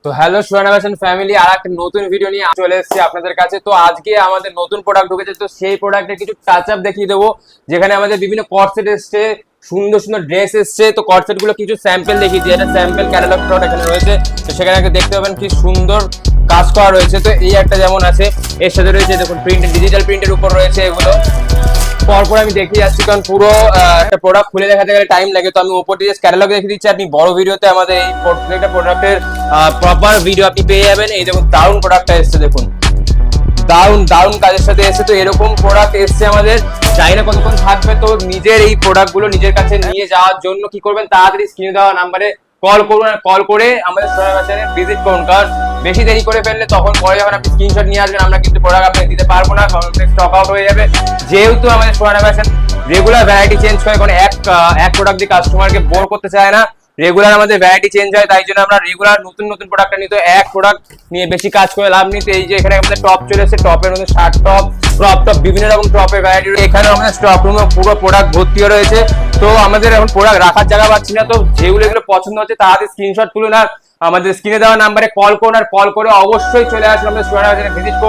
তো hello Surana fashion family, আর একটা নতুন ভিডিও নিয়ে চলে এসেছি আপনাদের কাছে। তো আজকে আমাদের নতুন প্রোডাক্ট ঢুকেছে, তো সেই প্রোডাক্টের কিছু টাচ আপ দেখিয়ে দেবো। যেখানে আমাদের বিভিন্ন কর্সেট এসছে, সুন্দর সুন্দর ড্রেস এসছে। তো কর্সেট গুলো কিছু স্যাম্পল দেখিয়ে দিই, এটা স্যাম্পল ক্যাটালগ প্রোডাক্ট এখানে রয়েছে। তো সেখানে আগে দেখতে পাবেন কি সুন্দর কাজ করা রয়েছে। তো এই একটা যেমন আছে, এর সাথে রয়েছে দেখুন প্রিন্ট, ডিজিটাল প্রিন্টের উপর রয়েছে এগুলো। পরপর আমি দেখিয়ে যাচ্ছি, কারণ পুরো একটা প্রোডাক্ট খুলে দেখাতে গেলে টাইম লাগে। তো আমি উপর দিয়ে ক্যাটালগ দেখিয়ে দিচ্ছি, আপনি বড় ভিডিওতে আমাদের এই প্রত্যেকটা প্রোডাক্টের প্রপার ভিডিও আপনি পেয়ে যাবেন। এই দেখুন দারুণ প্রোডাক্টটা এসছে, দেখুন দারুণ দারুণ কাজের সাথে এসে। তো এরকম প্রোডাক্ট এসছে আমাদের, জানি না কতক্ষণ থাকবে। তো নিজের এই প্রোডাক্ট গুলো নিজের কাছে নিয়ে যাওয়ার জন্য কি করবেন, তাড়াতাড়ি স্ক্রিনে দেওয়া নাম্বারে কল করুন, আর কল করে আমাদের সোনার বাজারে ভিজিট করুন। কারণ বেশি দেরি করে ফেললে তখন পরে যখন আপনি স্ক্রিনশট নিয়ে আসবেন, আমরা কিন্তু প্রোডাক্ট আপনাকে দিতে পারবো না, কারণ স্টক আউট হয়ে যাবে। যেহেতু আমাদের সোনার বাজার রেগুলার ভ্যারাইটি চেঞ্জ করে, কারণ এক প্রোডাক্ট দিয়ে কাস্টমারকে বোর করতে চায় না। রেগুলার আমাদের ভ্যারাইটি চেঞ্জ হয়, তাই জন্য আমরা রেগুলার নতুন নতুন প্রোডাক্ট নিতে, এক প্রোডাক্ট নিয়ে বেশি কাজ করে লাভ নিতে। এই যে এখানে আমাদের টপ চলে এসেছে, টপের মধ্যে শার্ট টপ, ক্রপ টপ, বিভিন্ন রকম টপের ভ্যারাইটি। এখানে আমাদের স্টক রুমে পুরো প্রোডাক্ট ভর্তি রয়েছে। তো আমাদের এখন প্রোডাক্ট রাখার জায়গা পাচ্ছি না, তো যেগুলো এগুলো পছন্দ হচ্ছে তাড়াতাড়ি স্ক্রিনশট তুলুন, আর আমাদের স্ক্রিনে দেওয়া নাম্বারে কল করুন, আর কল করে অবশ্যই চলে আসুন আমাদের সোনার বাজারে ভিজিট করুন।